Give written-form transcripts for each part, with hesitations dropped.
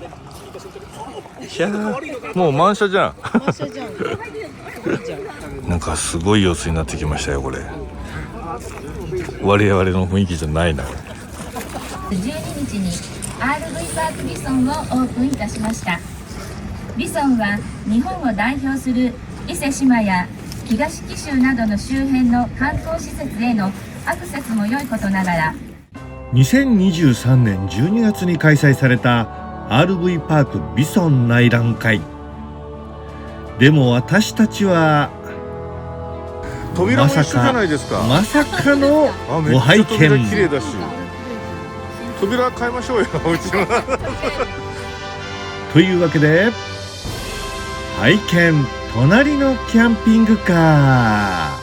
いやー、もう満車じゃん。満車じゃん。いいじゃん。なんかすごい様子になってきましたよこれ。我々の雰囲気じゃないな。12日に RV パークビソンをオープンいたしました。ビソンは日本を代表する伊勢志摩や東紀州などの周辺の観光施設へのアクセスも良いことながら、2023年12月に開催された RV パークビソン内覧会でも、私たちは扉も一緒じゃないですか。まさかのめっご拝ちゃ扉綺麗見。だし、扉変えましょうようちの。というわけで拝見隣のキャンピングカー。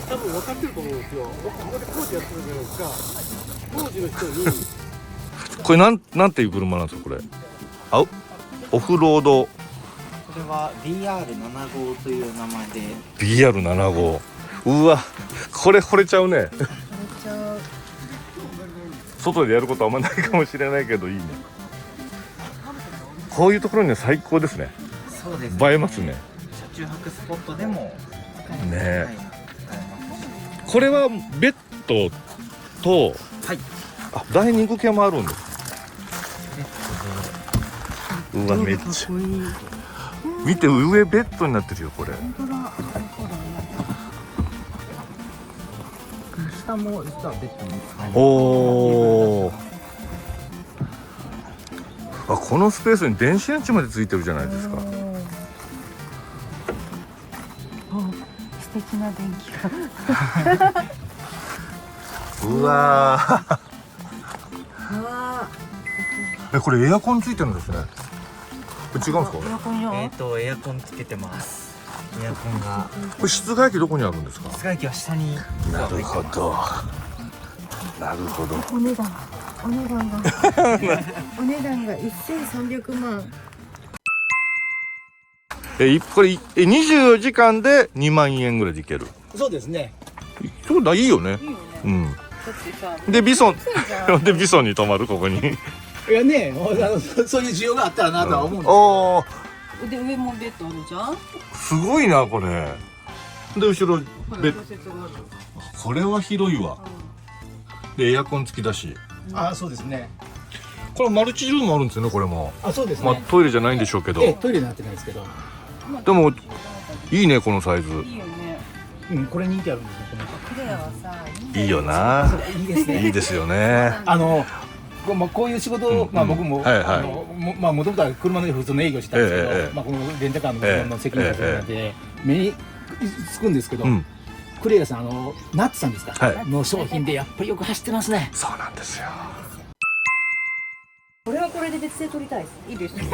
多分分かってると思うんですよ。僕ここで工事やってるじゃないですか。工事の人にこれなんていう車なんですかこれ。オフロードこれは BR7 号という名前で、 BR7 号。うわ、これ惚れちゃうね。外でやることはあんまないかもしれないけどいいね。こういうところには最高ですね。そうですね、映えますね。車中泊スポットでもねえ、はい、使えますし、これはベッドと、はい、ダイニング系もあるんです。うわ、めっちゃ見て、上ベッドになってるよこれ。下も実はベッドに使えます。おー、このスペースに電子レンジまでついてるじゃないですか。素敵な電気が。うわうわー、これエアコンついてるんですね。これ違うんですかこれ。エアコンよ。エアコンつけてます。エアコンが、これ室外機どこにあるんですか。室外機は下に。なるほど、なるほど。お値段がお値段が1300万。これ24時間で2万円ぐらいでいける。そうですね。そうだ、いいよね。うん。でビソンでビソンに泊まるここに。いやね、そういう需要があったらなとは思うんですけど。おー、で上もベッドあるじゃん。すごいなこれ。で後ろベッド。これは広いわ。でエアコン付きだし。あ、そうですね。これマルチルームあるんですよねこれも。あ、そうですまあね。トイレじゃないんでしょうけど。トイレになってないですけど。でもいいねこのサイズ。いいよね。うん、これ人気あるんですよ。クレアはさ、いいよな。いいですね。いいですよね。こういう仕事を、僕も、はいはいもともとは車の普通の営業してたんですけど、ええこのレンタカーの部門の責任者なんで、目につくんですけど、うん、クレアさん、ナッツさんですか、はいの商品でやっぱりよく走ってますね。そうなんですよ。これはこれで別で撮りたいです。いいですよ。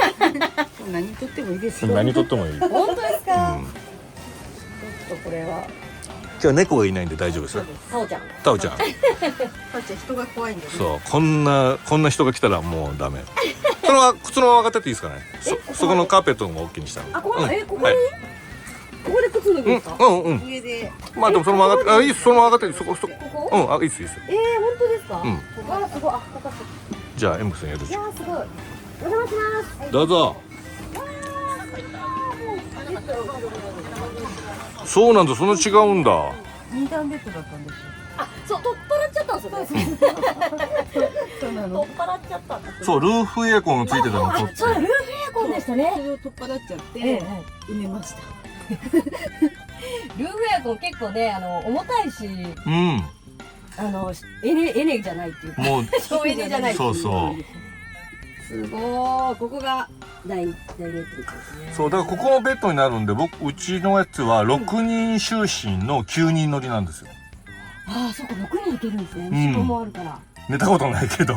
何撮ってもいいですよ。何とってもいい。本当ですか。うん、ちょっとこれは今日は猫がいないんで大丈夫ですよ。タオちゃん。タオちゃん。タオちゃん人が怖いんで。そう、こんな人が来たらもうダメ。その靴のまま上がってっていいですかね。そこのカーペットも OK にしたの。あ、ここ、ここに、はい、ここで靴脱ぐんですか。うん。上で。まあでもそのまま上がって、いいっす、そのまま上がって、そこ。こうん、いいっす。本当ですか。わあ、すごい、あ、よかった。じゃあ、エムさんよろしく。いやー、すごい。お邪魔します。どうぞ。そうなんだ、そんな違うんだ。二段ベッドだったんですよ。あ、そう、取っ払っちゃったんですよね。そうなの。取っ払っちゃったんです。そう、ルーフエアコンついてたの取って。そう、ルーフエアコンでしたね。それを取っ払っちゃって埋めました。ルーフエアコン結構ね、重たいし、うん。エネじゃないっていうか、もう、省エネじゃないっていう。そうそう。すごー、ここが大熱みたいですね。そうだからここもベッドになるんで、うちのやつは6人就寝の9人乗りなんですよ。ああ、そうか、6人いけるんですね。後ろもあるから。寝たことないけど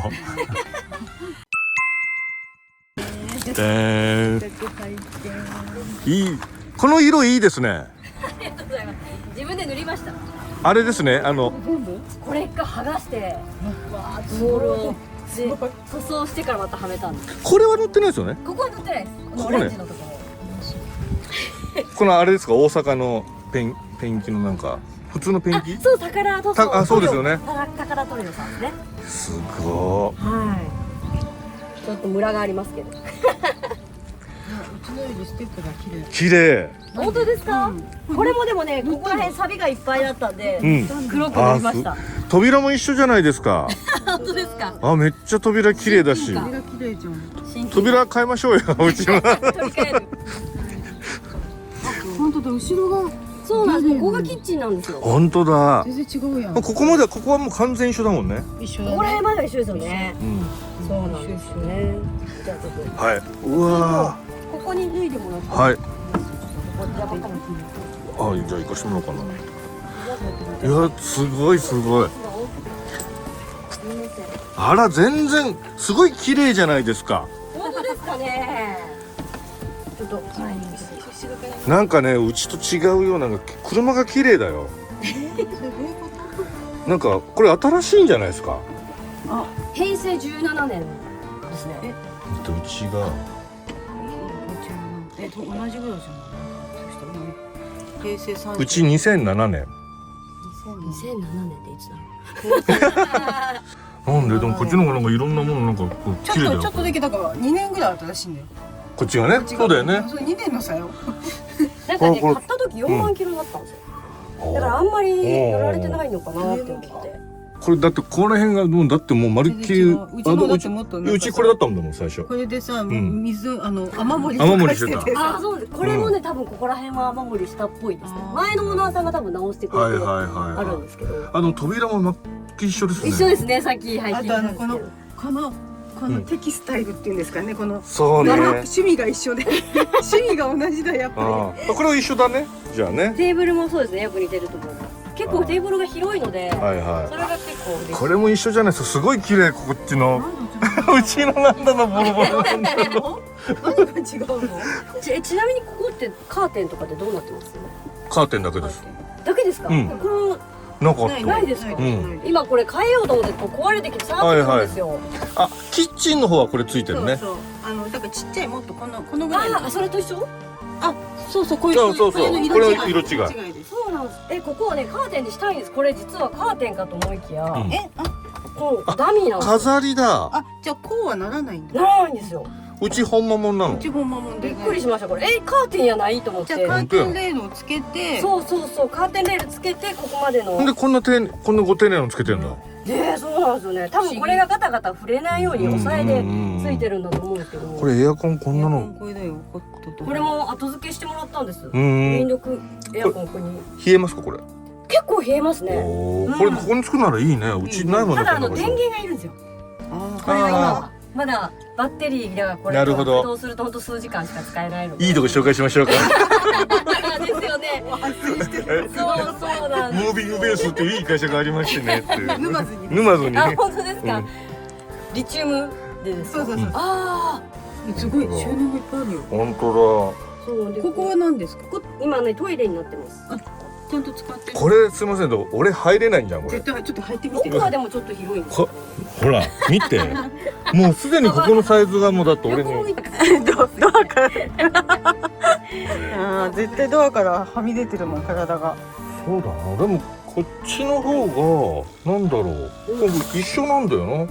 いい、この色いいですね。ありがとうございます。自分で塗りました。あれですね、これ一回剥がして、わー、ボールを塗装してからまたはめたんです。これは塗ってないですよね。ここは塗ってないです。このここねオレンジのところ。このあれですか、大阪のペンキのなんか普通のペンキ。そう、宝塗装。あ、そうですよね。宝トリオさんですね。すごー。はい。ちょっとムラがありますけど。うちのよりステップが綺麗。綺麗。本当ですか？これもでもね、ここら辺サビがいっぱいだったんで、黒く塗りました。扉も一緒じゃないですか。本当ですか？あ、めっちゃ扉綺麗だし。扉綺麗じゃん。扉変えましょうよ、うちの。取り替える。本当だ、後ろがそうなんです。ここがキッチンなんですよ。本当だ。全然違うやん。ここまでは、ここはもう完全一緒だもんね。一緒ここらだね。辺までは一緒ですよね。うん。そうなんですよね。じゃあちょっとはい。うわここに脱いでもらって。ー。はい。こっちはここにあ、じゃあ行かしてもらおうかな。いや、すごいすごい。あら、全然すごい綺麗じゃないですか。本当ですかね。ちょっとなんかね、うちと違うような、車が綺麗だよ。なんかこれ新しいんじゃないですか。平成17年ですね。うちが同じぐらいじゃん。そしたらね、平成30。うち2007年。 2007年っていつだろう。なんで、でもこっちの方がなんかいろんなものなんかこう綺麗だよ。ちょっとだけだから2年ぐらい新しいんだよ。こっちがね、そうだよね。そう2年の差よ。なんかね、これ買った時4万キロだったんですよ。だからあんまり乗られてないのかなって思って。これだってこの辺がもうだってもうまるっきり、うちのだってもっとうちこれだったんだもん最初。これでさ、ん水雨漏り雨漏りしてたてああ、さ、そうです。これもね、多分ここら辺は雨漏りしたっぽいですね。前のオーナーさんが多分直してくれてあるんですけど。扉も真っ一緒ですね。一緒ですね、さっき入ってあとたんですけど。このテキスタイルっていうんですかね、このそうね。趣味が一緒で趣味が同じだやっぱあ、これは一緒だね。じゃあね。テーブルもそうですね、よく似てると思います。結構テーブルが広いので、はいはそれが結構嬉しい。い。これも一緒じゃないですか。すごい綺麗、こっちの。うちのなんだのボロボロなんだの。何が違うの？ちなみにここってカーテンとかってどうなってます？カーテンだけです。だけですか？うんこなかった。ないですか？うん。今これ変えようと思ってこう壊れてきて触ってくるんですよ。あ、キッチンの方はこれついてるね。そうだからちっちゃいもっとこのぐらいの。あ、それと一緒？そうこういうそうこれのこれは色違い。そうなんです。ここはねカーテンにしたいんです。これ実はカーテンかと思いきや、うんこうダミーなんですよ。飾りだ。じゃあこうはならないんだ。ならないんですよ。うち本物なのう。ちほんまもんでびっくりしましたこれ。カーテンやないと思って。じゃあカーテンレールをつけて、そうカーテンレールつけてここまでの。でこんなご丁寧なのつけてんだ。そうなんですよね。多分これがガタガタ触れないように押さえでついてるんだと思うんですけど。これエアコンこんなの。これだよ。ホットとこれも後付けしてもらったんです。ん電力エアコンここに。冷えますかこれ。結構冷えますね。おーこれここにつくならいいね。うちないもんね。ただこんな場所電源がいるんですよ。あこれが今まだバッテリーがこれなるほど駆動すると本当数時間しか使えないので。いいとこ紹介しましょうか。ですよね。そうなんです。ムービングベースっていういい会社がありましてねっていう。沼津に沼津に。あ、本当ですか。うんリチウムでですか。そうあすごい収納がいっぱいあるよ。本当あ、そうでここは何ですか？こ今ねトイレになってます。ちゃんと使ってだ。これすいませんけど俺入れないんじゃんこれ。絶対ちょっと入ってみて。奥はでもちょっと広いんですよ。ほら見て。もうすでにここのサイズがもうだって俺に。横向いてドアから絶対ドアからはみ出てるもん体が。そうだな。でもこっちの方がなんだろう。一緒なんだよな。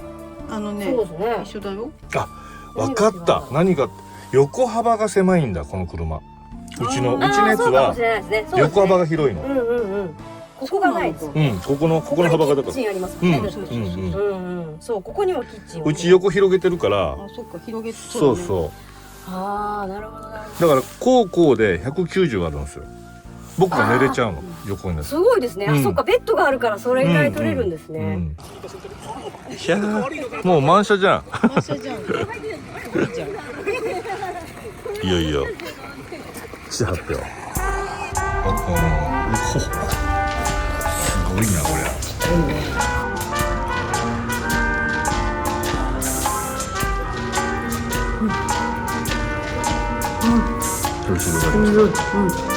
そうですね。一緒だよ。わかった。何が横幅が狭いんだこの車。うちのやつそうかもはしれないですね。そうですね横幅が広いの。ここがないです。ここの幅がだから。キッチンありますもんね。うんそうここにはキッチン。うち横広げてるから。あ、そっか広げて。そうそう。ああ、なるほどなるほだからこうで190あるんですよ。僕が寝れちゃうの、横になって。すごいですね。あ、うんそっか、ベッドがあるからそれぐらい取れるんですね。うん。いやー、もう満車じゃん。満車じゃん。いいじゃん。いよいよ記者発表。すごいなこれ。調子が出ました。